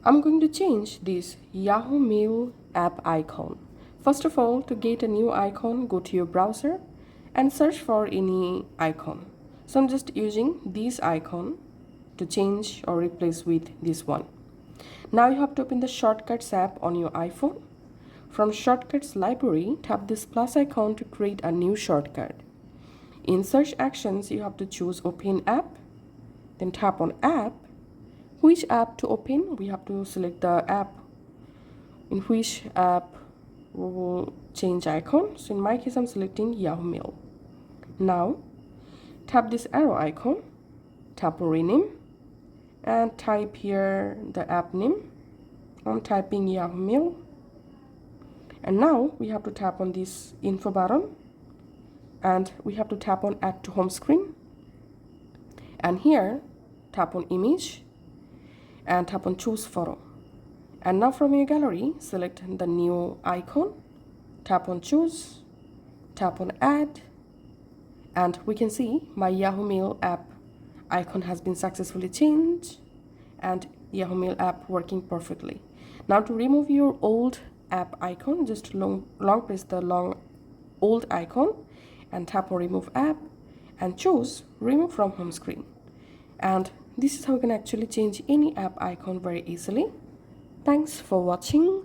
I'm going to change this Yahoo Mail app icon. First of all, to get a new icon, go to your browser and search for any icon. So I'm just using this icon to change or replace with this one. Now you have to open the Shortcuts app on your iPhone. From Shortcuts library, tap this plus icon to create a new shortcut. In search actions, you have to choose Open App, then tap on App. Which app to open? We have to select the app in which app we will change icon. So in my case, I'm selecting Yahoo Mail. Now, tap this arrow icon, tap on Rename, and type here the app name. I'm typing Yahoo Mail. And now we have to tap on this info button, and we have to tap on Add to Home Screen. And here, tap on Image, and tap on Choose Photo. And now from your gallery, select the new icon, tap on Choose, tap on Add, and we can see my Yahoo Mail app icon has been successfully changed and Yahoo Mail app working perfectly. Now to remove your old app icon, just long press the old icon and tap on Remove App and choose Remove from Home Screen. And this is how you can actually change any app icon very easily. Thanks for watching.